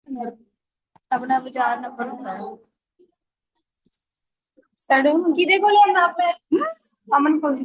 अपना विचारना पड़ता है। सड़ून किधे को ले यहाँ पे अमन को।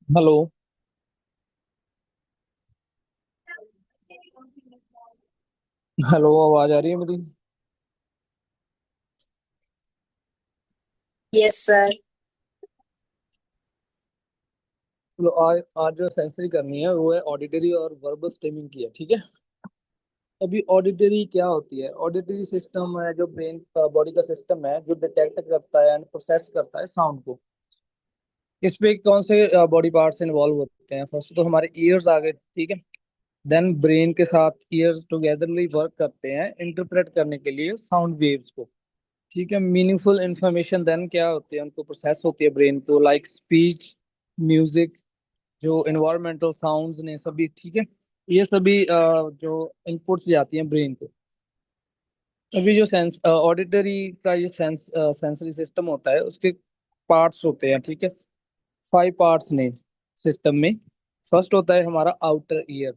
हेलो। हेलो, आवाज आ रही है मेरी? Yes sir. चलो, आज जो सेंसरी करनी है वो है ऑडिटरी और वर्बल स्टेमिंग की है, ठीक है। अभी ऑडिटरी क्या होती है? ऑडिटरी सिस्टम है जो ब्रेन का बॉडी का सिस्टम है जो डिटेक्ट करता है एंड प्रोसेस करता है साउंड को। इस पे कौन से बॉडी पार्ट्स इन्वॉल्व होते हैं? फर्स्ट तो हमारे ईयर्स आ गए, ठीक है। देन ब्रेन के साथ ईयर्स टुगेदरली वर्क करते हैं इंटरप्रेट करने के लिए साउंड वेव्स को, ठीक है। मीनिंगफुल इंफॉर्मेशन देन क्या होती है, उनको प्रोसेस होती है ब्रेन को, लाइक स्पीच, म्यूजिक, जो इन्वायरमेंटल साउंड्स ने सभी, ठीक है। ये सभी जो इनपुट्स जाती हैं ब्रेन को। अभी जो सेंस ऑडिटरी का ये सेंसरी सिस्टम होता है उसके पार्ट्स होते हैं, ठीक है। 5 पार्ट्स ने सिस्टम में। फर्स्ट होता है हमारा आउटर ईयर।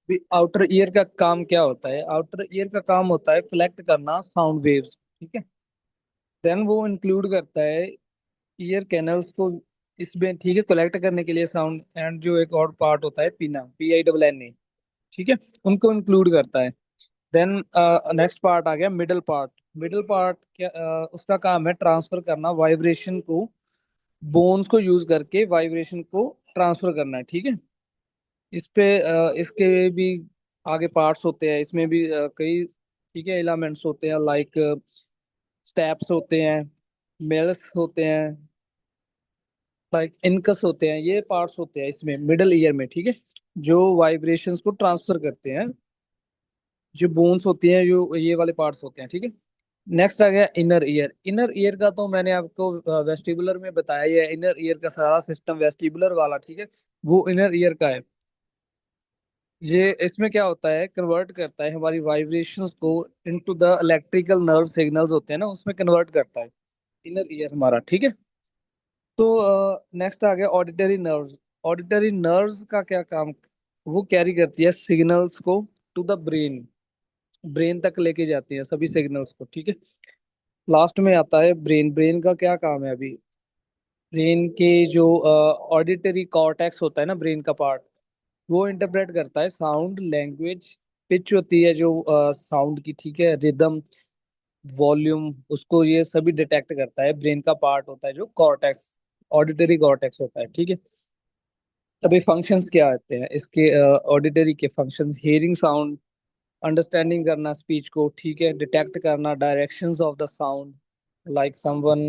भी आउटर ईयर का काम क्या होता है? आउटर ईयर का काम होता है कलेक्ट करना साउंड वेव्स, ठीक है। देन वो इंक्लूड करता है ईयर कैनल्स को इसमें, ठीक है, कलेक्ट करने के लिए साउंड, एंड जो एक और पार्ट होता है पीना, PINNA, ठीक है, उनको इंक्लूड करता है। देन नेक्स्ट पार्ट आ गया मिडल पार्ट। मिडल पार्ट क्या, उसका काम है ट्रांसफर करना वाइब्रेशन को, बोन्स को यूज करके वाइब्रेशन को ट्रांसफर करना है, ठीक है। इस पे इसके भी आगे पार्ट्स होते हैं, इसमें भी कई, ठीक है, एलिमेंट्स होते हैं, लाइक स्टेप्स होते हैं, मेल्स होते हैं, लाइक इनकस होते हैं, ये पार्ट्स होते हैं इसमें मिडल ईयर में, ठीक है, जो वाइब्रेशंस को ट्रांसफर करते हैं। जो बोन्स होती हैं, जो ये वाले पार्ट्स होते हैं, ठीक है। नेक्स्ट आ गया इनर ईयर। इनर ईयर का तो मैंने आपको वेस्टिबुलर में बताया ही है, इनर ईयर का सारा सिस्टम वेस्टिबुलर वाला, ठीक है, वो इनर ईयर का है। ये इसमें क्या होता है, कन्वर्ट करता है हमारी वाइब्रेशंस को into the electrical nerve signals होते हैं ना, उसमें कन्वर्ट करता है इनर ईयर हमारा, ठीक है। तो नेक्स्ट आ गया ऑडिटरी नर्व्स। ऑडिटरी नर्व्स का क्या काम, वो कैरी करती है सिग्नल्स को टू द ब्रेन, ब्रेन तक लेके जाती है सभी सिग्नल्स को, ठीक है। लास्ट में आता है ब्रेन। ब्रेन का क्या काम है अभी, ब्रेन के जो ऑडिटरी कॉर्टेक्स होता है ना, ब्रेन का पार्ट, वो इंटरप्रेट करता है साउंड, लैंग्वेज, पिच होती है जो साउंड की, ठीक है, रिदम, वॉल्यूम, उसको ये सभी डिटेक्ट करता है। ब्रेन का पार्ट होता है जो कॉर्टेक्स, ऑडिटरी कॉर्टेक्स होता है, ठीक है। अभी फंक्शंस क्या आते हैं इसके, ऑडिटरी के फंक्शंस, हियरिंग साउंड, अंडरस्टैंडिंग करना स्पीच को, ठीक है, डिटेक्ट करना directions of the sound, like someone,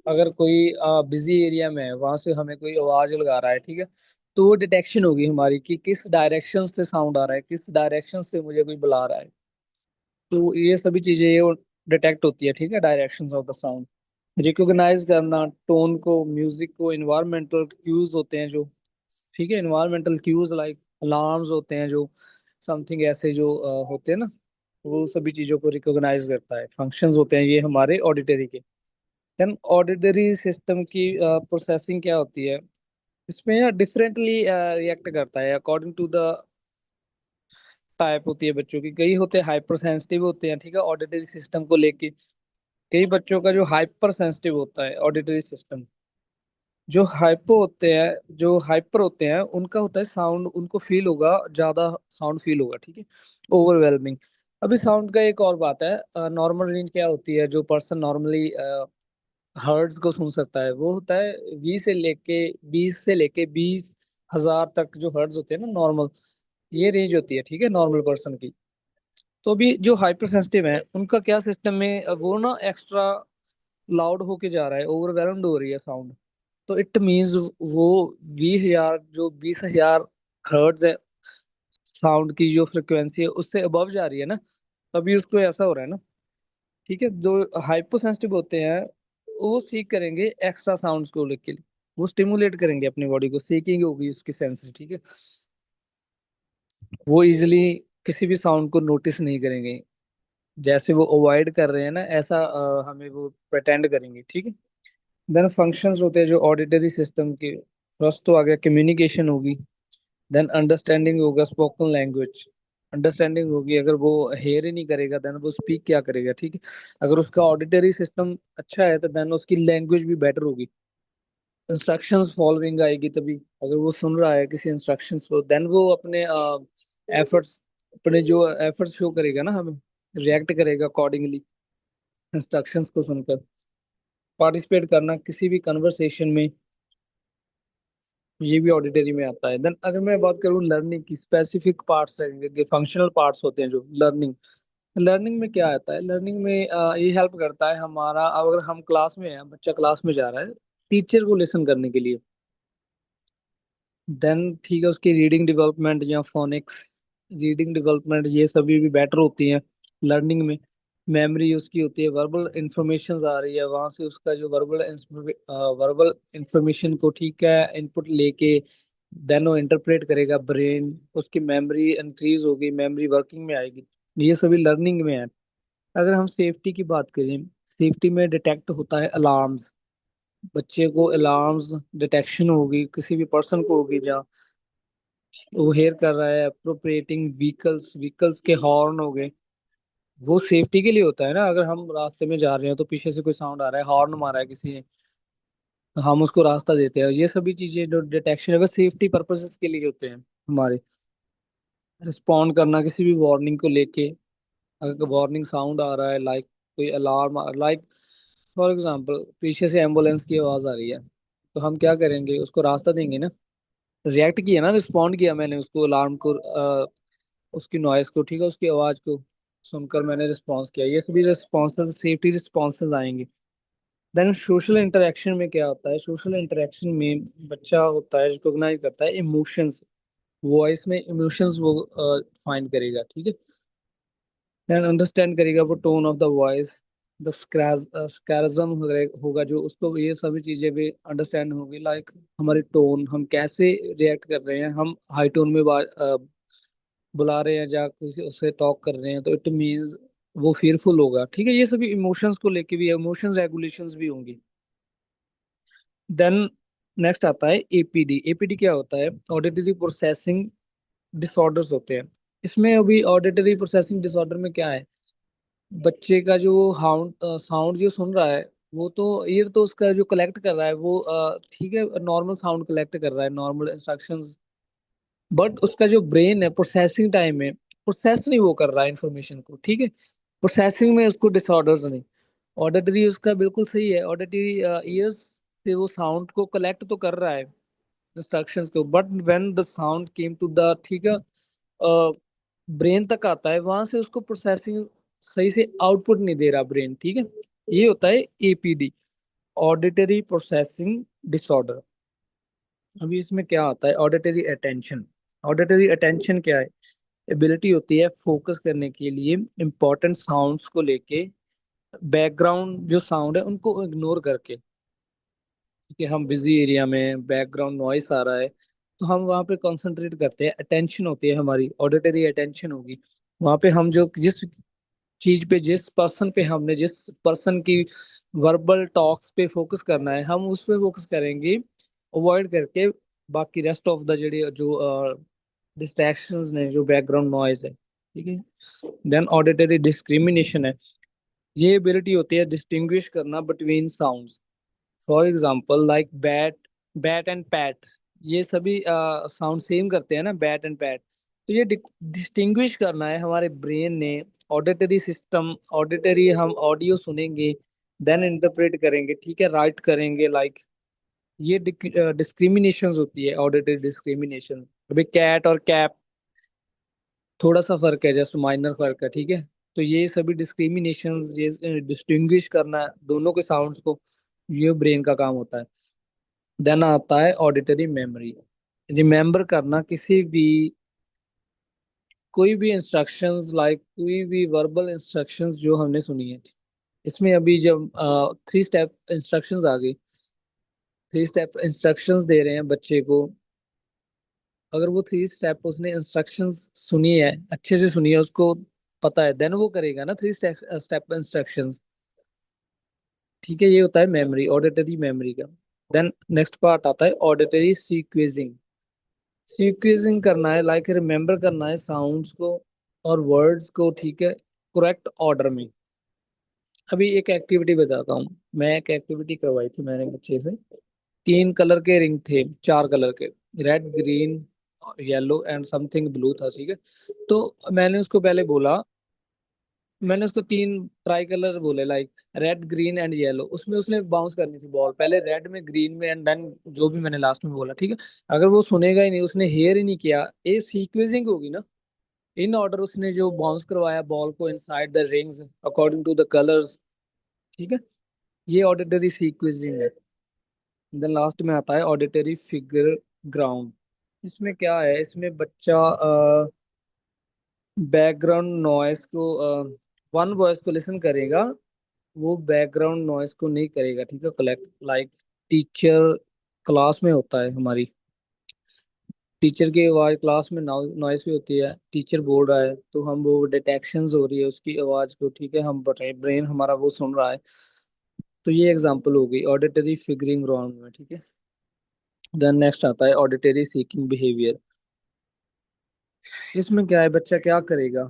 अगर कोई बिजी एरिया में है, वहां से हमें कोई आवाज लगा रहा है, ठीक है, तो वो डिटेक्शन होगी हमारी कि किस डायरेक्शन से साउंड आ रहा है, किस डायरेक्शन से मुझे कोई बुला रहा है। तो ये सभी चीजें ये डिटेक्ट होती है, ठीक है, directions of the sound. Recognise करना टोन को, म्यूजिक को, इन्वायरमेंटल क्यूज होते हैं जो, ठीक है, इन्वायरमेंटल क्यूज लाइक अलार्म्स होते हैं जो, समथिंग ऐसे जो होते हैं ना, वो सभी चीजों को रिकॉग्नाइज करता है। फंक्शंस होते हैं ये हमारे ऑडिटरी के। देन ऑडिटरी सिस्टम की प्रोसेसिंग क्या होती है, इसमें डिफरेंटली रिएक्ट करता है अकॉर्डिंग टू द टाइप होती है बच्चों की। कई होते हैं हाइपर सेंसिटिव होते हैं, ठीक है, ऑडिटरी सिस्टम को लेके। कई बच्चों का जो हाइपर सेंसिटिव होता है ऑडिटरी सिस्टम, जो हाइपो होते हैं, जो हाइपर होते हैं, उनका होता है साउंड, उनको फील होगा ज्यादा, साउंड फील होगा, ठीक है, ओवरवेलमिंग। अभी साउंड का एक और बात है, नॉर्मल रेंज क्या होती है, जो पर्सन नॉर्मली हर्ट्ज को सुन सकता है, वो होता है 20 से लेके 20 हजार तक, जो हर्ट्ज होते हैं ना नॉर्मल, ये रेंज होती है, ठीक है, नॉर्मल पर्सन की। तो अभी जो हाइपर सेंसिटिव है उनका क्या सिस्टम में, वो ना एक्स्ट्रा लाउड होके जा रहा है, ओवरवेलम्ड हो रही है साउंड। तो इट मीन्स वो 20 हजार, जो 20 हजार हर्ट्ज है, साउंड की जो फ्रिक्वेंसी है उससे अबव जा रही है ना, तभी उसको ऐसा हो रहा है ना, ठीक है। जो हाइपर सेंसिटिव होते हैं वो सीख करेंगे एक्स्ट्रा साउंड्स को लेके, वो स्टिमुलेट करेंगे अपनी बॉडी को, सीकिंग होगी उसकी सेंस, ठीक है। वो इजिली किसी भी साउंड को नोटिस नहीं करेंगे, जैसे वो अवॉइड कर रहे हैं ना, ऐसा हमें वो प्रटेंड करेंगे, ठीक है। देन फंक्शंस होते हैं जो ऑडिटरी सिस्टम के। फर्स्ट तो आ गया कम्युनिकेशन होगी, देन अंडरस्टैंडिंग होगा, स्पोकन लैंग्वेज, अंडरस्टैंडिंग होगी। अगर वो हेयर ही नहीं करेगा देन वो स्पीक क्या करेगा, ठीक है। अगर उसका ऑडिटरी सिस्टम अच्छा है तो देन उसकी लैंग्वेज भी बेटर होगी, इंस्ट्रक्शंस फॉलोइंग आएगी तभी। अगर वो सुन रहा है किसी इंस्ट्रक्शंस को, देन वो अपने एफर्ट्स, अपने जो एफर्ट्स शो करेगा ना, हमें रिएक्ट करेगा अकॉर्डिंगली इंस्ट्रक्शंस को सुनकर। पार्टिसिपेट करना किसी भी कन्वर्सेशन में, ये भी ऑडिटरी में आता है। देन अगर मैं बात करूँ लर्निंग की, स्पेसिफिक पार्ट्स रहेंगे, फंक्शनल पार्ट्स होते हैं जो लर्निंग। लर्निंग में क्या आता है, लर्निंग में ये हेल्प करता है हमारा, अगर हम क्लास में हैं, बच्चा क्लास में जा रहा है टीचर को लिसन करने के लिए, देन ठीक है, उसकी रीडिंग डेवलपमेंट या फोनिक्स, रीडिंग डेवलपमेंट, ये सभी भी बेटर होती हैं लर्निंग में। मेमोरी उसकी होती है, वर्बल इंफॉर्मेशन आ रही है वहां से, उसका जो वर्बल इंफॉर्मेशन को, ठीक है, इनपुट लेके देन वो इंटरप्रेट करेगा ब्रेन, उसकी मेमोरी इंक्रीज होगी, मेमोरी वर्किंग में आएगी। ये सभी लर्निंग में है। अगर हम सेफ्टी की बात करें, सेफ्टी में डिटेक्ट होता है अलार्म्स, बच्चे को अलार्म्स डिटेक्शन होगी, किसी भी पर्सन को होगी, वो हेयर कर रहा है, अप्रोप्रिएटिंग व्हीकल्स, व्हीकल्स के हॉर्न हो गए, वो सेफ्टी के लिए होता है ना। अगर हम रास्ते में जा रहे हैं तो पीछे से कोई साउंड आ रहा है, हॉर्न मारा है किसी ने, तो हम उसको रास्ता देते हैं। ये सभी चीजें जो डिटेक्शन है वो सेफ्टी पर्पसेस के लिए होते हैं हमारे। रिस्पॉन्ड करना किसी भी वार्निंग को लेके, अगर वार्निंग साउंड आ रहा है, लाइक कोई अलार्म, लाइक फॉर एग्जांपल पीछे से एम्बुलेंस की आवाज आ रही है, तो हम क्या करेंगे, उसको रास्ता देंगे ना। रिएक्ट किया ना, रिस्पॉन्ड किया मैंने उसको, अलार्म को, उसकी नॉइस को, ठीक है, उसकी आवाज को सुनकर मैंने रिस्पॉन्स किया। ये सभी रिस्पॉन्सेज, सेफ्टी रिस्पॉन्सेज आएंगे। देन सोशल इंटरेक्शन में क्या होता है, सोशल इंटरेक्शन में बच्चा होता है, रिकॉग्नाइज करता है इमोशंस, वॉइस में इमोशंस वो फाइंड करेगा, ठीक है। देन अंडरस्टैंड करेगा वो tone of the voice, the sarcasm होगा जो, उसको ये सभी चीजें भी अंडरस्टैंड होगी, लाइक हमारी टोन, हम कैसे रिएक्ट कर रहे हैं, हम हाई टोन में बुला रहे हैं या किसी उससे टॉक कर रहे हैं, तो इट मीन्स वो fearful होगा, ठीक है। ये सभी इमोशंस को लेके भी, इमोशंस रेगुलेशंस भी होंगी। देन नेक्स्ट आता है एपीडी। एपीडी क्या होता है, ऑडिटरी प्रोसेसिंग डिसऑर्डर्स होते हैं। इसमें अभी ऑडिटरी प्रोसेसिंग डिसऑर्डर में क्या है, बच्चे का जो हाउंड साउंड जो सुन रहा है, वो तो ईयर तो उसका जो कलेक्ट कर रहा है वो ठीक है, नॉर्मल साउंड कलेक्ट कर रहा है, नॉर्मल इंस्ट्रक्शंस। बट उसका जो ब्रेन है, प्रोसेसिंग टाइम में प्रोसेस नहीं वो कर रहा है इन्फॉर्मेशन को, ठीक है। प्रोसेसिंग में उसको डिसऑर्डर्स नहीं। ऑडिटरी उसका बिल्कुल सही है, ऑडिटरी ईयर्स से वो साउंड को कलेक्ट तो कर रहा है, इंस्ट्रक्शंस को, but when the sound came to the, ठीक है, ब्रेन तक आता है, वहां से उसको प्रोसेसिंग सही से आउटपुट नहीं दे रहा ब्रेन, ठीक है। ये होता है एपीडी, ऑडिटरी प्रोसेसिंग डिसऑर्डर। अभी इसमें क्या आता है, ऑडिटरी अटेंशन। ऑडिटरी अटेंशन क्या है, एबिलिटी होती है फोकस करने के लिए इंपॉर्टेंट साउंड्स को लेके, बैकग्राउंड जो साउंड है उनको इग्नोर करके, कि हम बिजी एरिया में बैकग्राउंड नॉइस आ रहा है, तो हम वहाँ पे कंसंट्रेट करते हैं, अटेंशन होती है हमारी, ऑडिटरी अटेंशन होगी। वहाँ पे हम जो जिस चीज पे, जिस पर्सन पे, हमने जिस पर्सन की वर्बल टॉक्स पे फोकस करना है, हम उस पे फोकस करेंगे, अवॉइड करके बाकी रेस्ट ऑफ द जो डिस्ट्रैक्शंस ने, जो बैकग्राउंड नॉइज है, ठीक है। देन ऑडिटरी डिस्क्रिमिनेशन है, ये एबिलिटी होती है डिस्टिंग्विश करना between sounds. For example like bat, bat and PAT, ये सभी साउंड सेम करते हैं ना, बैट एंड पैट। तो ये डिस्टिंग्विश करना है हमारे ब्रेन ने। ऑडिटरी सिस्टम, ऑडिटरी, हम ऑडियो सुनेंगे, देन इंटरप्रेट करेंगे, ठीक है, राइट करेंगे, लाइक ये डिस्क्रिमिनेशन होती है, ऑडिटरी डिस्क्रिमिनेशन। अभी कैट और कैप थोड़ा सा फर्क है, जस्ट माइनर फर्क है, ठीक है। तो ये सभी डिस्क्रिमिनेशंस, ये डिस्टिंग्विश करना दोनों के साउंड्स को, ये ब्रेन का काम होता है। देन आता है ऑडिटरी मेमोरी, रिमेम्बर करना किसी भी, कोई भी इंस्ट्रक्शंस, लाइक कोई भी वर्बल इंस्ट्रक्शंस जो हमने सुनी है। इसमें अभी जब 3 स्टेप इंस्ट्रक्शंस आ गई, 3 स्टेप इंस्ट्रक्शंस दे रहे हैं बच्चे को, अगर वो 3 स्टेप उसने इंस्ट्रक्शंस सुनी है, अच्छे से सुनी है, उसको पता है, देन वो करेगा ना 3 स्टेप इंस्ट्रक्शंस, ठीक है। ये होता है मेमोरी, ऑडिटरी मेमोरी का। देन नेक्स्ट पार्ट आता है ऑडिटरी सीक्वेंसिंग। सीक्वेंसिंग करना है, लाइक रिमेम्बर करना है साउंड्स को और वर्ड्स को, ठीक है, करेक्ट ऑर्डर में। अभी एक एक्टिविटी बताता हूँ, मैं एक एक्टिविटी करवाई थी मैंने बच्चे से। 3 कलर के रिंग थे, 4 कलर के, red, green, yellow and something blue था, ठीक है। तो मैंने उसको पहले बोला, मैंने उसको 3 ट्राई कलर बोले, like red, green and yellow, उसमें उसने बाउंस करनी थी बॉल, पहले रेड में, ग्रीन में, एंड देन जो भी मैंने लास्ट में बोला, ठीक है। अगर वो सुनेगा ही नहीं, उसने हेयर ही नहीं किया, ये सीक्वेंसिंग होगी ना, इन ऑर्डर उसने जो बाउंस करवाया बॉल को inside the rings according to the colours, ठीक है। ये ऑडिटरी सीक्वेंसिंग है। देन लास्ट में आता है ऑडिटरी फिगर ग्राउंड। इसमें क्या है, इसमें बच्चा बैकग्राउंड नॉइस को, वन वॉइस को लिसन करेगा, वो बैकग्राउंड नॉइस को नहीं करेगा, ठीक है, कलेक्ट, लाइक टीचर क्लास में होता है हमारी, टीचर की आवाज क्लास में नॉइस भी होती है, टीचर बोल रहा है तो हम वो डिटेक्शंस हो रही है उसकी आवाज को, ठीक है, हम ब्रेन हमारा वो सुन रहा है। तो ये एग्जांपल हो गई ऑडिटरी फिगरिंग ग्राउंड में, ठीक है। देन नेक्स्ट आता है ऑडिटरी सीकिंग बिहेवियर। इसमें क्या है, बच्चा क्या करेगा,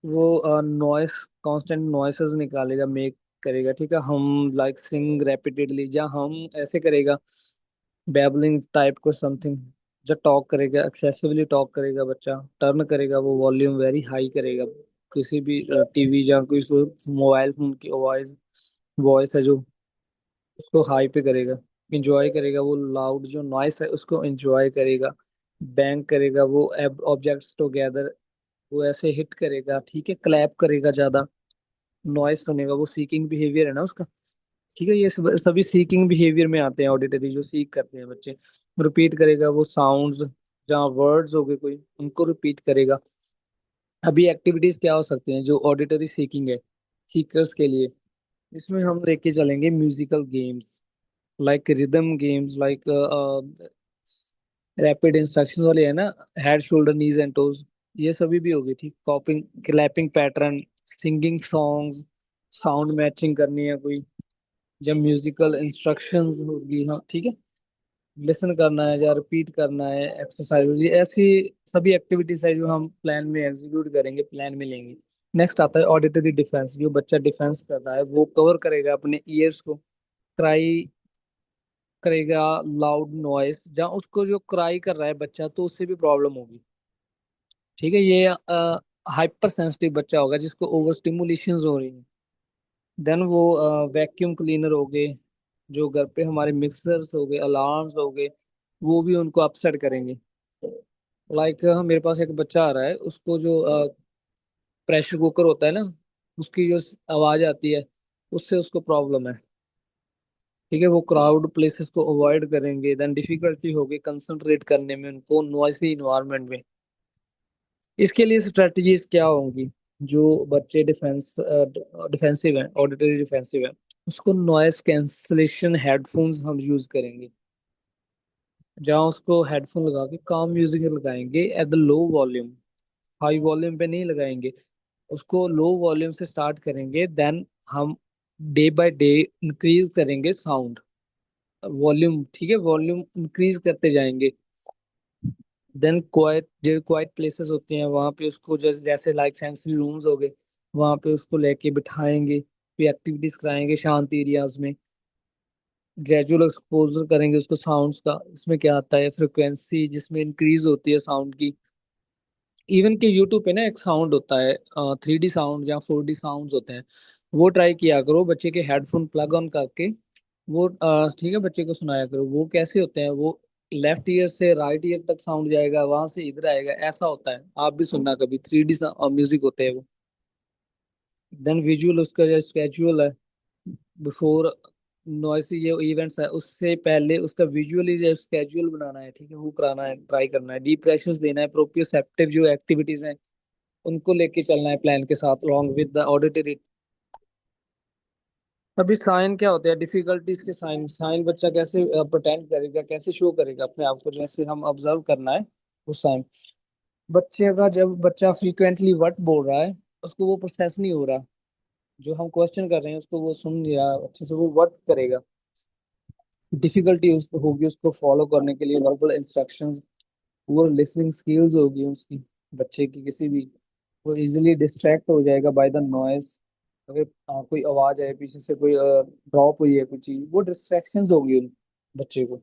वो नॉइस, कांस्टेंट नॉइसेस निकालेगा, मेक करेगा, ठीक है। हम लाइक सिंग रेपिटेडली, या हम ऐसे करेगा, बैबलिंग टाइप को समथिंग। जब टॉक करेगा, एक्सेसिवली टॉक करेगा बच्चा, टर्न करेगा, वो वॉल्यूम वेरी हाई करेगा, किसी भी टीवी या कोई मोबाइल फोन की वॉइस वॉइस है जो, उसको हाई पे करेगा। इंजॉय करेगा, वो लाउड जो नॉइस है उसको इंजॉय करेगा। बैंग करेगा, वो ऑब्जेक्ट्स टुगेदर, वो ऐसे हिट करेगा, ठीक है। क्लैप करेगा ज्यादा, नॉइस सुनेगा, वो सीकिंग बिहेवियर है ना उसका, ठीक है। ये सभी सीकिंग बिहेवियर में आते हैं, ऑडिटरी जो सीख करते हैं बच्चे। रिपीट करेगा वो साउंड्स, जहाँ वर्ड्स हो गए कोई, उनको रिपीट करेगा। अभी एक्टिविटीज क्या हो सकती हैं जो ऑडिटरी सीकिंग है सीकर्स के लिए, इसमें हम लेके चलेंगे musical games, like rhythm games, like rapid instructions वाले है ना, head shoulder knees and toes, ये सभी भी होगी, ठीक। कॉपिंग, clapping pattern, singing songs, sound matching करनी है कोई, जब म्यूजिकल इंस्ट्रक्शंस होगी, हाँ ठीक है। लिसन करना है या रिपीट करना है, एक्सरसाइज, ये ऐसी सभी एक्टिविटीज है जो हम प्लान में एग्जीक्यूट करेंगे, प्लान में लेंगे। नेक्स्ट आता है ऑडिटरी डिफेंस, जो बच्चा डिफेंस कर रहा है वो कवर करेगा अपने ईयर्स को, क्राई करेगा, लाउड नॉइस, जहाँ उसको जो क्राई कर रहा है बच्चा तो उससे भी प्रॉब्लम होगी, ठीक है। ये हाइपर सेंसिटिव बच्चा होगा जिसको ओवर स्टिमुलेशन हो रही है। देन वो वैक्यूम क्लीनर हो गए, जो घर पे हमारे मिक्सर्स हो गए, अलार्म्स हो गए, वो भी उनको अपसेट करेंगे। लाइक मेरे पास एक बच्चा आ रहा है, उसको जो प्रेशर कुकर होता है ना, उसकी जो आवाज आती है, उससे उसको प्रॉब्लम है, ठीक है। वो क्राउड प्लेसेस को अवॉइड करेंगे। देन डिफिकल्टी होगी कंसंट्रेट करने में उनको नॉइसी इन्वायरमेंट में। इसके लिए स्ट्रेटजीज क्या होंगी, जो बच्चे डिफेंसिव हैं, ऑडिटरी डिफेंसिव है, उसको नॉइस कैंसलेशन हेडफोन्स हम यूज करेंगे, जहाँ उसको हेडफोन लगा के काम म्यूजिक लगाएंगे at the low volume, high volume पे नहीं लगाएंगे, उसको लो वॉल्यूम से स्टार्ट करेंगे। देन हम डे बाय डे इंक्रीज करेंगे साउंड वॉल्यूम, ठीक है, वॉल्यूम इंक्रीज करते जाएंगे। देन क्वाइट, जो क्वाइट प्लेसेस होती हैं वहाँ पे उसको, जैसे जैसे लाइक सेंसरी रूम्स हो गए, वहाँ पे उसको लेके बिठाएंगे, फिर एक्टिविटीज कराएंगे शांत एरियाज में। ग्रेजुअल एक्सपोजर करेंगे उसको साउंड्स का, इसमें क्या आता है, फ्रिक्वेंसी जिसमें इंक्रीज होती है साउंड की। इवन के यूट्यूब पे ना एक साउंड होता है, 3D साउंड या 4D साउंड होते हैं, वो ट्राई किया करो बच्चे के हेडफोन प्लग ऑन करके, वो ठीक है, बच्चे को सुनाया करो। वो कैसे होते हैं, वो लेफ्ट ईयर से राइट ईयर तक साउंड जाएगा, वहां से इधर आएगा, ऐसा होता है। आप भी सुनना कभी, 3D म्यूजिक होते हैं वो। देन विजुअल, उसका जो स्केजुअल है, बिफोर नॉइसी ये इवेंट्स है उससे पहले उसका विजुअली जो स्केजुअल बनाना है, ठीक है, वो कराना है, ट्राई करना है, डीप प्रेशंस देना है, प्रोप्रियोसेप्टिव जो एक्टिविटीज हैं उनको लेके चलना है प्लान के साथ along विद द ऑडिटरी। अभी साइन क्या होते हैं, डिफिकल्टीज के साइन, साइन बच्चा कैसे प्रोटेंड करेगा, कैसे शो करेगा अपने आप को, जैसे हम ऑब्जर्व करना है उस साइन। बच्चे का, जब बच्चा फ्रीक्वेंटली वर्ड बोल रहा है, उसको वो प्रोसेस नहीं हो रहा, जो हम क्वेश्चन कर रहे हैं उसको वो सुन नहीं रहा अच्छे से, वो वर्ड करेगा, डिफिकल्टी उसको होगी उसको फॉलो करने के लिए वर्बल इंस्ट्रक्शंस। वो लिसनिंग स्किल्स होगी उसकी, बच्चे की किसी भी, वो इजीली डिस्ट्रैक्ट हो जाएगा बाय द नॉइस। अगर कोई आवाज है पीछे से, कोई ड्रॉप हुई है कोई चीज, वो डिस्ट्रैक्शंस होगी उन बच्चे को।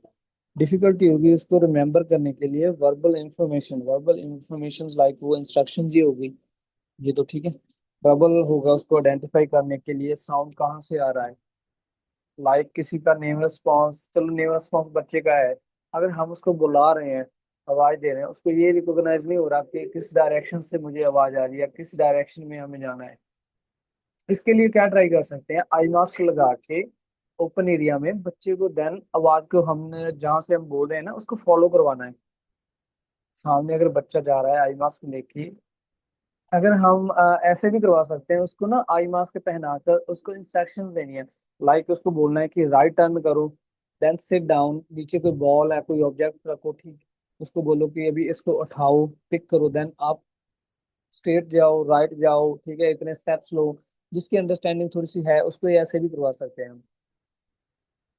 डिफिकल्टी होगी उसको रिमेम्बर करने के लिए वर्बल इंफॉर्मेशन लाइक वो इंस्ट्रक्शन ही होगी, ये तो ठीक है। वर्बल होगा उसको आइडेंटिफाई करने के लिए साउंड कहाँ से आ रहा है, लाइक किसी का नेम रिस्पॉन्स, चलो नेम रिस्पॉन्स बच्चे का है, अगर हम उसको बुला रहे हैं, आवाज दे रहे हैं, उसको ये रिकॉग्नाइज नहीं हो रहा कि किस डायरेक्शन से मुझे आवाज आ रही है, किस डायरेक्शन में हमें जाना है। इसके लिए क्या ट्राई कर सकते हैं, आई मास्क लगा के ओपन एरिया में बच्चे को, देन आवाज को हमने जहाँ से हम बोल रहे हैं ना उसको फॉलो करवाना है। सामने अगर बच्चा जा रहा है आई मास्क लेके, अगर हम ऐसे भी करवा सकते हैं उसको ना, आई मास्क पहनाकर उसको इंस्ट्रक्शन देनी है। लाइक उसको बोलना है कि राइट टर्न करो, देन सिट डाउन, नीचे कोई बॉल है कोई ऑब्जेक्ट रखो, ठीक, उसको बोलो कि अभी इसको उठाओ, पिक करो, देन आप स्ट्रेट जाओ, राइट जाओ, ठीक है, इतने स्टेप्स लो। जिसकी अंडरस्टैंडिंग थोड़ी सी है उसको ये ऐसे भी करवा सकते हैं हम।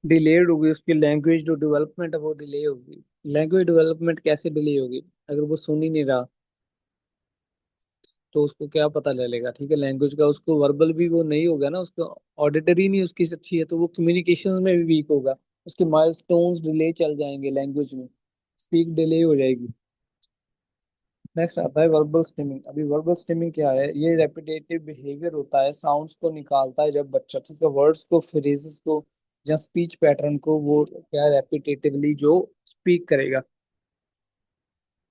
डिलेड होगी उसकी लैंग्वेज जो डेवलपमेंट है वो डिले होगी, लैंग्वेज डेवलपमेंट कैसे डिले होगी? अगर वो सुन ही नहीं रहा तो उसको क्या पता चलेगा? ठीक है, लैंग्वेज का उसको वर्बल भी वो नहीं होगा ना, उसको ऑडिटरी नहीं उसकी अच्छी है तो वो कम्युनिकेशंस में भी वीक होगा। उसके माइलस्टोन्स डिले चल जाएंगे लैंग्वेज में, स्पीक डिले हो जाएगी। नेक्स्ट आता है वर्बल स्टिमिंग। अभी वर्बल स्टिमिंग क्या है? ये रेपिटेटिव बिहेवियर होता है, साउंड्स को निकालता है जब बच्चा, ठीक है, वर्ड्स को, फ्रेजेस को या स्पीच पैटर्न को वो क्या रेपिटेटिवली जो स्पीक करेगा।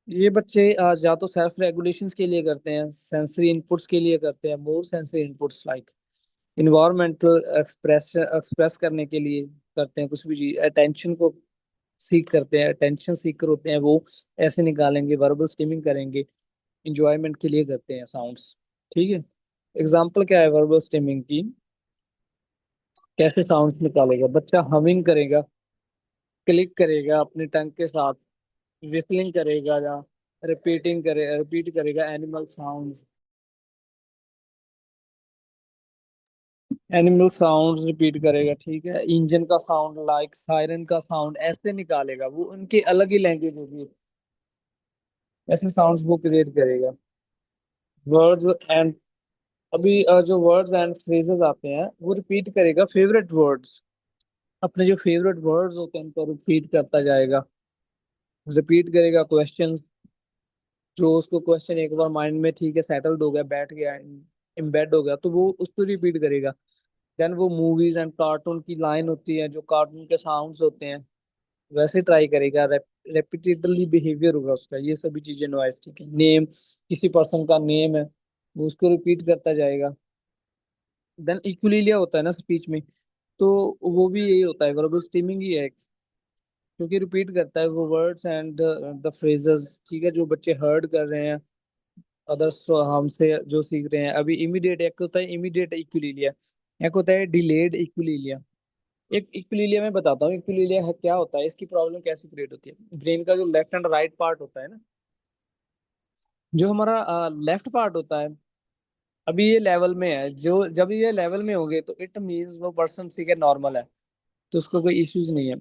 ये बच्चे आज या तो सेल्फ रेगुलेशंस के लिए करते हैं, सेंसरी इनपुट्स के लिए करते हैं, more sensory inputs like environmental express express करने के लिए करते हैं, कुछ भी चीज अटेंशन को सीख करते हैं, अटेंशन सीकर होते हैं वो, ऐसे निकालेंगे, वर्बल स्टिमिंग करेंगे, इंजॉयमेंट के लिए करते हैं साउंड्स। ठीक है, एग्जाम्पल क्या है वर्बल स्टिमिंग की? कैसे साउंड्स निकालेगा बच्चा? हमिंग करेगा, क्लिक करेगा अपने टंग के साथ, विस्लिंग करेगा या रिपीट करेगा एनिमल साउंड रिपीट करेगा। ठीक है, इंजन का साउंड लाइक सायरन का साउंड ऐसे निकालेगा, वो उनकी अलग ही लैंग्वेज होगी, ऐसे साउंड्स वो क्रिएट करेगा। वर्ड्स एंड अभी जो वर्ड्स एंड फ्रेजेस आते हैं वो रिपीट करेगा, फेवरेट वर्ड्स, अपने जो फेवरेट वर्ड्स होते हैं उनको रिपीट करता जाएगा। रिपीट करेगा क्वेश्चंस, जो उसको क्वेश्चन एक बार माइंड में, ठीक है, सेटल्ड हो गया, बैठ गया, एम्बेड हो गया, तो वो उसको रिपीट करेगा। देन वो मूवीज एंड कार्टून की लाइन होती है, जो कार्टून के साउंड्स होते हैं वैसे ट्राई करेगा। रेपिटेडली बिहेवियर होगा उसका, ये सभी चीजें नॉइस, ठीक है, नेम, किसी पर्सन का नेम है वो उसको रिपीट करता जाएगा। देन इक्विलिब्रियम होता है ना स्पीच में, तो वो भी यही होता है, वर्बल स्ट्रीमिंग ही है, क्योंकि रिपीट करता है वो वर्ड्स एंड द फ्रेजेस। ठीक है, जो बच्चे हर्ड कर रहे हैं, अदर्स हमसे जो सीख रहे हैं। अभी इमीडिएट एक होता है, इमीडिएट इक्विलिब्रियम, एक होता है डिलेड इक्विलिब्रियम। एक इक्विलिब्रियम में बताता हूँ, इक्विलिब्रियम है क्या होता है, इसकी प्रॉब्लम कैसे क्रिएट होती है। ब्रेन का जो लेफ्ट एंड राइट पार्ट होता है ना, जो हमारा लेफ्ट पार्ट होता है, अभी ये लेवल में है, जो जब ये लेवल में होंगे तो इट मीन्स वो पर्सन ठीक है, नॉर्मल है, तो उसको कोई इश्यूज नहीं है।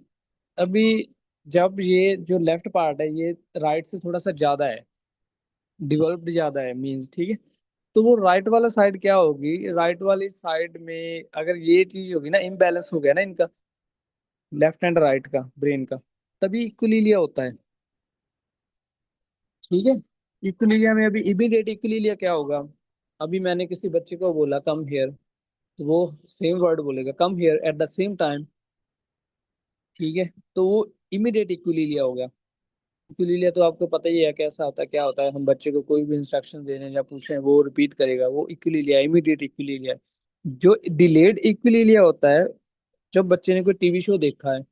अभी जब ये जो लेफ्ट पार्ट है ये राइट से थोड़ा सा ज्यादा है, डेवलप्ड ज्यादा है मीन्स, ठीक है, तो वो राइट वाला साइड क्या होगी, राइट वाली साइड में अगर ये चीज होगी ना, इम्बैलेंस हो गया ना इनका, लेफ्ट एंड राइट का ब्रेन का, तभी इक्विलिब्रियम होता है। ठीक है, इक्विलिब्रियम में अभी इमीडिएट इक्विलिब्रियम क्या होगा? अभी मैंने किसी बच्चे को बोला कम हियर, तो वो सेम वर्ड बोलेगा, come here at the same time. ठीक है, तो वो इमीडिएट इक्विलिब्रियम हो गया। इक्विलिब्रियम तो आपको पता ही है कैसा होता है, क्या होता है, हम बच्चे को कोई भी इंस्ट्रक्शन दे रहे हैं या पूछ रहे हैं वो रिपीट करेगा, वो इक्विलिब्रियम, इमीडिएट इक्विलिब्रियम। जो डिलेड इक्विलिब्रियम होता है, जब बच्चे ने कोई टीवी शो देखा है,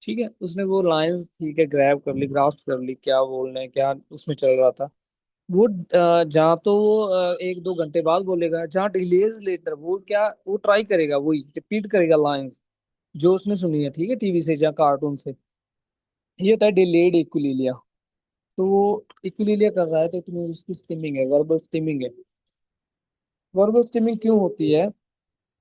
ठीक है, उसने वो लाइंस, ठीक है, ग्रैब कर ली, ग्रास्प कर ली, क्या बोल रहे हैं, क्या उसमें चल रहा था, वो जहाँ तो वो 1-2 घंटे बाद बोलेगा, जहाँ डिलेज लेटर वो क्या, वो ट्राई करेगा, वही रिपीट करेगा लाइंस जो उसने सुनी है, ठीक है, टीवी से या कार्टून से। ये होता है डिलेड इक्विलिब्रियम। तो वो इक्विलिब्रियम कर रहा है तो तुम्हें उसकी स्टिमिंग है, वर्बल स्टिमिंग है। वर्बल स्टिमिंग क्यों होती है?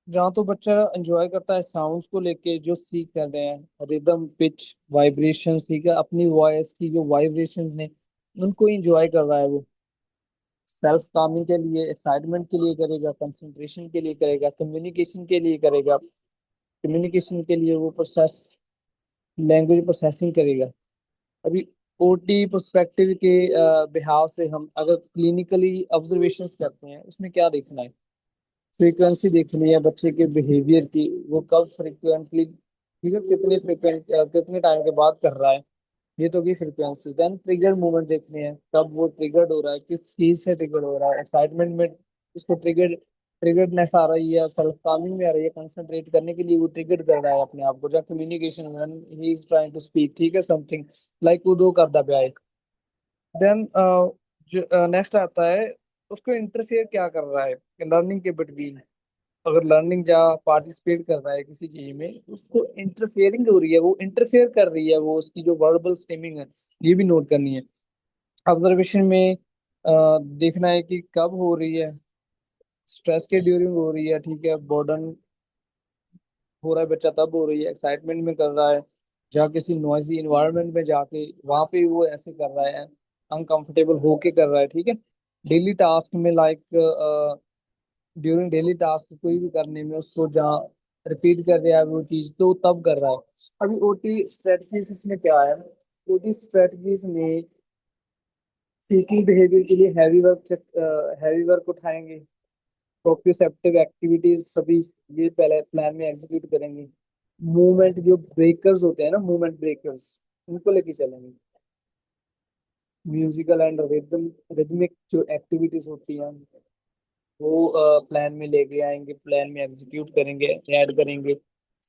जहाँ तो बच्चा एंजॉय करता है साउंड्स को लेके, जो सीख कर रहे हैं, रिदम, पिच, वाइब्रेशंस, ठीक है, अपनी वॉइस की जो वाइब्रेशंस ने उनको एंजॉय कर रहा है वो। सेल्फ कामिंग के लिए, एक्साइटमेंट के लिए करेगा, कंसंट्रेशन के लिए करेगा, कम्युनिकेशन के लिए करेगा, कम्युनिकेशन के लिए वो प्रोसेस, लैंग्वेज प्रोसेसिंग करेगा। अभी ओटी पर्सपेक्टिव के बिहाव से हम अगर क्लिनिकली ऑब्जर्वेशंस करते हैं, उसमें क्या देखना है? फ्रीक्वेंसी देखनी है बच्चे के बिहेवियर की, वो कब फ्रिक्वेंटली, ठीक है, कितने टाइम के बाद कर रहा है, ये तो की फ्रीक्वेंसी। देन ट्रिगर मूवमेंट देखने हैं, कब वो ट्रिगर्ड हो रहा है, किस चीज से ट्रिगर हो रहा है, एक्साइटमेंट में उसको ट्रिगर्डनेस आ रही है, सेल्फ कामिंग में आ रही है, कंसंट्रेट करने के लिए वो ट्रिगर्ड कर रहा है अपने आप को, जब communication when he is trying to speak, ठीक है, समथिंग लाइक वो दो करदा पिया है। देन जो नेक्स्ट आता है, उसको इंटरफेयर क्या कर रहा है लर्निंग के बिटवीन। अगर लर्निंग जा पार्टिसिपेट कर रहा है किसी चीज में, उसको इंटरफेयरिंग हो रही है, वो इंटरफेयर कर रही है, वो उसकी जो वर्बल स्ट्रीमिंग है, ये भी नोट करनी है। ऑब्जर्वेशन में देखना है कि कब हो रही है, स्ट्रेस के ड्यूरिंग हो रही है, ठीक है, बोर्डन हो रहा है बच्चा तब हो रही है, एक्साइटमेंट में कर रहा है, जहाँ किसी नॉइजी इन्वायरमेंट में जाके वहां पे वो ऐसे कर रहा है, अनकंफर्टेबल होके कर रहा है, ठीक है। डेली टास्क में लाइक ड्यूरिंग डेली टास्क कोई भी करने में उसको जहाँ रिपीट कर रहा है वो चीज, तो तब कर रहा है। अभी ओटी स्ट्रेटजीज इसमें क्या है, ओटी स्ट्रेटजीज में सीकिंग बिहेवियर के लिए हैवी वर्क उठाएंगे, प्रोप्रियोसेप्टिव एक्टिविटीज सभी ये पहले प्लान में एग्जीक्यूट करेंगे। मूवमेंट जो ब्रेकर्स होते हैं ना, मूवमेंट ब्रेकर्स, उनको लेके चलेंगे। म्यूजिकल एंड रिदमिक जो एक्टिविटीज होती हैं वो प्लान में लेके आएंगे, प्लान में एग्जीक्यूट करेंगे, ऐड करेंगे।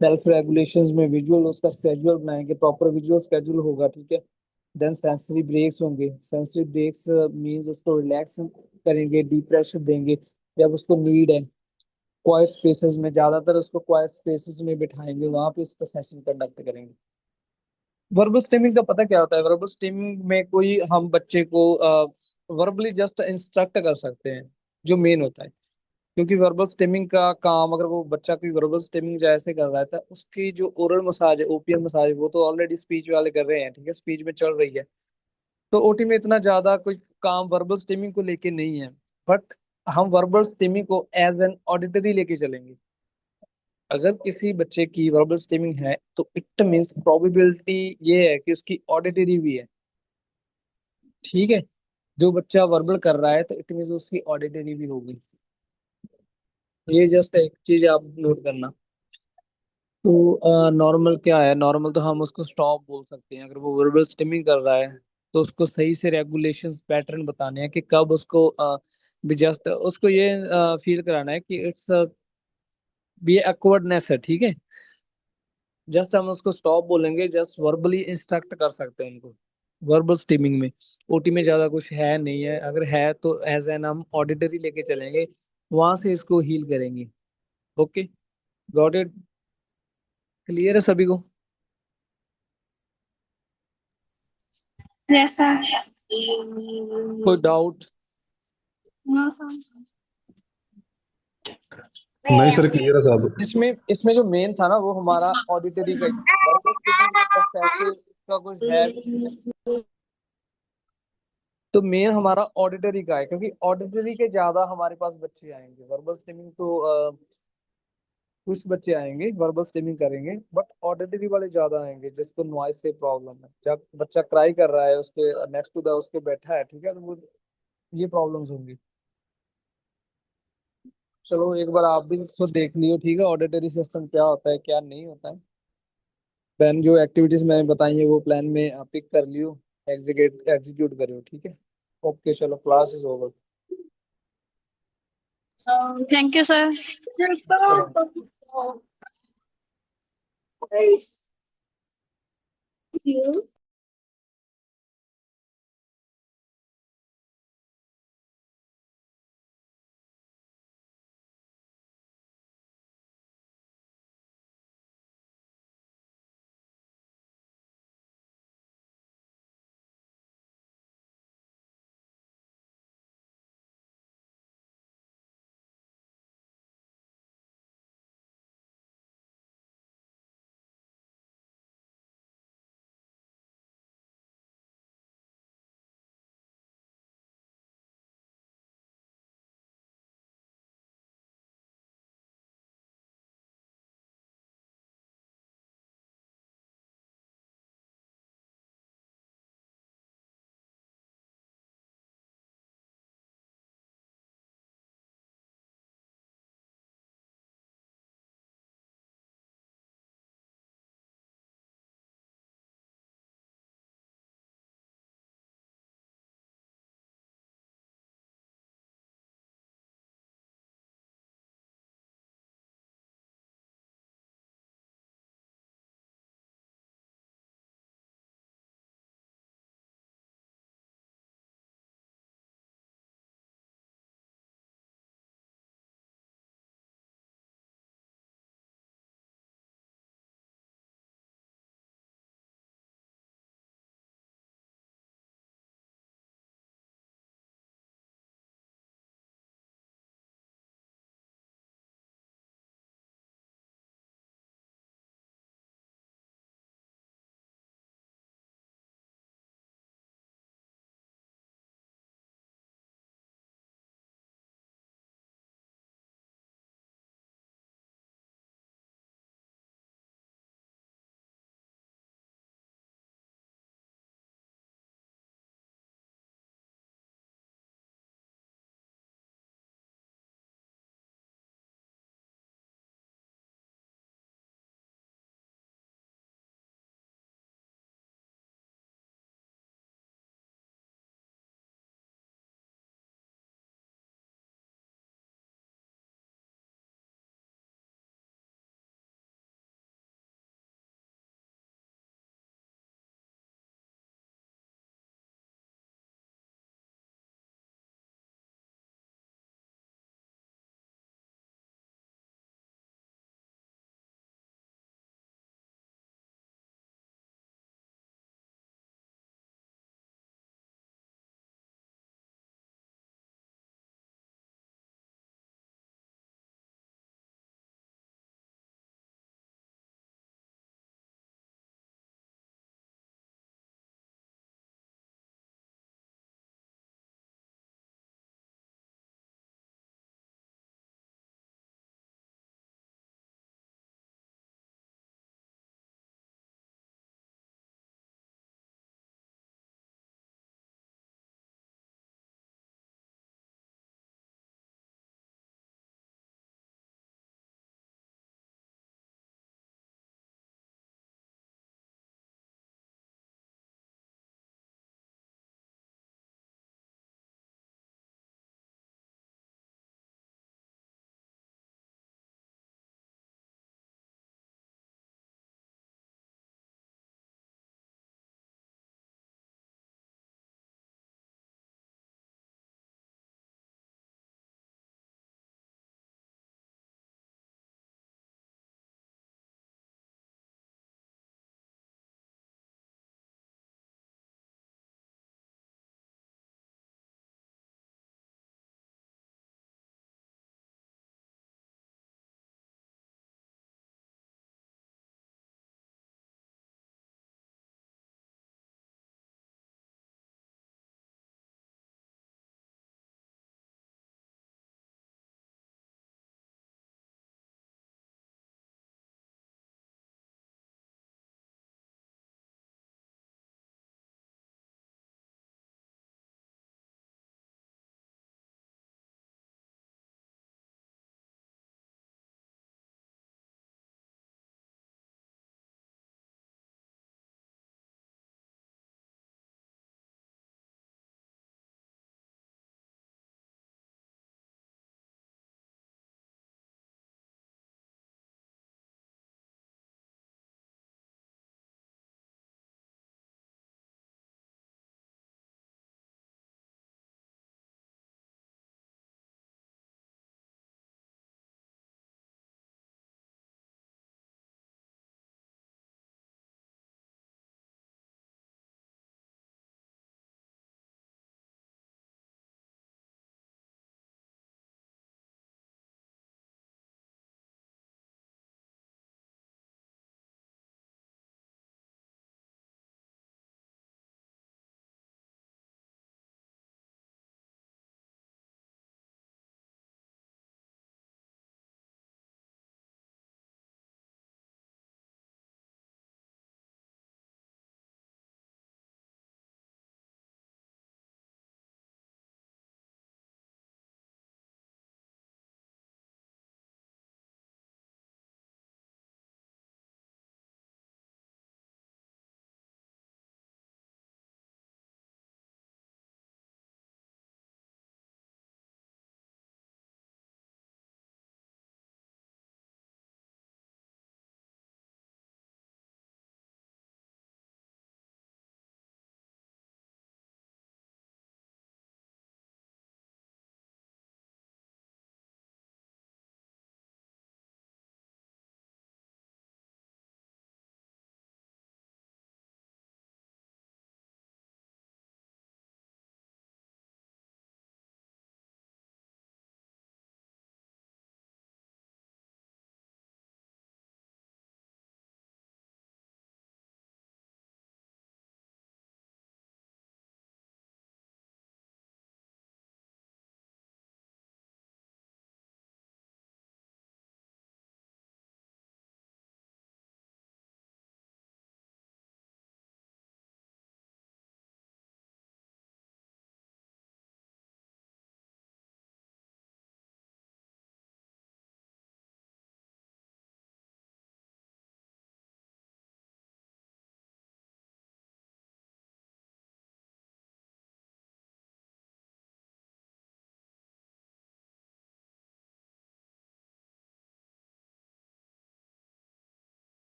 सेल्फ रेगुलेशंस में विजुअल उसका स्केड्यूल बनाएंगे, प्रॉपर विजुअल स्केड्यूल होगा, ठीक है। देन सेंसरी ब्रेक्स होंगे, सेंसरी ब्रेक्स मींस उसको रिलैक्स करेंगे, डीप प्रेशर देंगे जब उसको नीड है। क्वाइट स्पेसेस में, ज्यादातर उसको क्वाइट स्पेसेस में बिठाएंगे, वहां पे उसका सेशन कंडक्ट करेंगे। वर्बल स्ट्रीमिंग का पता क्या होता है, वर्बल स्ट्रीमिंग में कोई हम बच्चे को वर्बली जस्ट इंस्ट्रक्ट कर सकते हैं, जो मेन होता है। क्योंकि वर्बल स्टेमिंग का काम अगर वो बच्चा कोई वर्बल स्टेमिंग जैसे कर रहा है तो उसकी जो ओरल मसाज है, ओपीएम मसाज, वो तो ऑलरेडी स्पीच वाले कर रहे हैं, ठीक है, स्पीच में चल रही है। तो ओटी में इतना ज्यादा कोई काम वर्बल स्टेमिंग को लेके नहीं है। बट हम वर्बल स्टेमिंग को एज एन ऑडिटरी लेके चलेंगे। अगर किसी बच्चे की वर्बल स्टेमिंग है तो इट मीन्स प्रोबेबिलिटी ये है कि उसकी ऑडिटरी भी है, ठीक है। जो बच्चा वर्बल कर रहा है तो इट मीन्स उसकी ऑडिटरी भी होगी। ये जस्ट एक चीज आप नोट करना। तो नॉर्मल क्या है, नॉर्मल तो हम उसको स्टॉप बोल सकते हैं। अगर वो वर्बल स्टिमिंग कर रहा है तो उसको सही से रेगुलेशंस पैटर्न बताने हैं कि कब उसको भी जस्ट उसको ये फील कराना है कि इट्स भी एक्वर्डनेस है, ठीक है। जस्ट हम उसको स्टॉप बोलेंगे, जस्ट वर्बली इंस्ट्रक्ट कर सकते हैं उनको वर्बल स्टिमिंग में। ओटी में ज्यादा कुछ है नहीं है, अगर है तो एज एन हम ऑडिटरी लेके चलेंगे, वहां से इसको हील करेंगे। ओके, गॉट इट, क्लियर है सभी को? Yes, sir. कोई डाउट? No, sir. नहीं सर, क्लियर है साहब। इसमें इसमें जो मेन था ना वो हमारा ऑडिटरी का ही था। वर्बल स्टिमिंग में बस ऐसे का कुछ है नहीं है। तो मेन हमारा ऑडिटरी का है, क्योंकि ऑडिटरी के ज्यादा हमारे पास बच्चे आएंगे। वर्बल स्टिमिंग तो कुछ बच्चे आएंगे वर्बल स्टिमिंग करेंगे, बट ऑडिटरी वाले ज्यादा आएंगे जिसको नॉइस से प्रॉब्लम है। जब बच्चा क्राई कर रहा है उसके नेक्स्ट टू द उसके बैठा है, ठीक है, तो वो ये प्रॉब्लम्स होंगी। चलो एक बार आप भी इसको देख लियो, ठीक है, ऑडिटरी सिस्टम क्या होता है क्या नहीं होता है। देन जो एक्टिविटीज मैंने बताई है वो प्लान में पिक कर लियो, एग्जीक्यूट एग्जीक्यूट करियो, ठीक है। ओके, चलो class is over. Thank you, sir. चलो। You.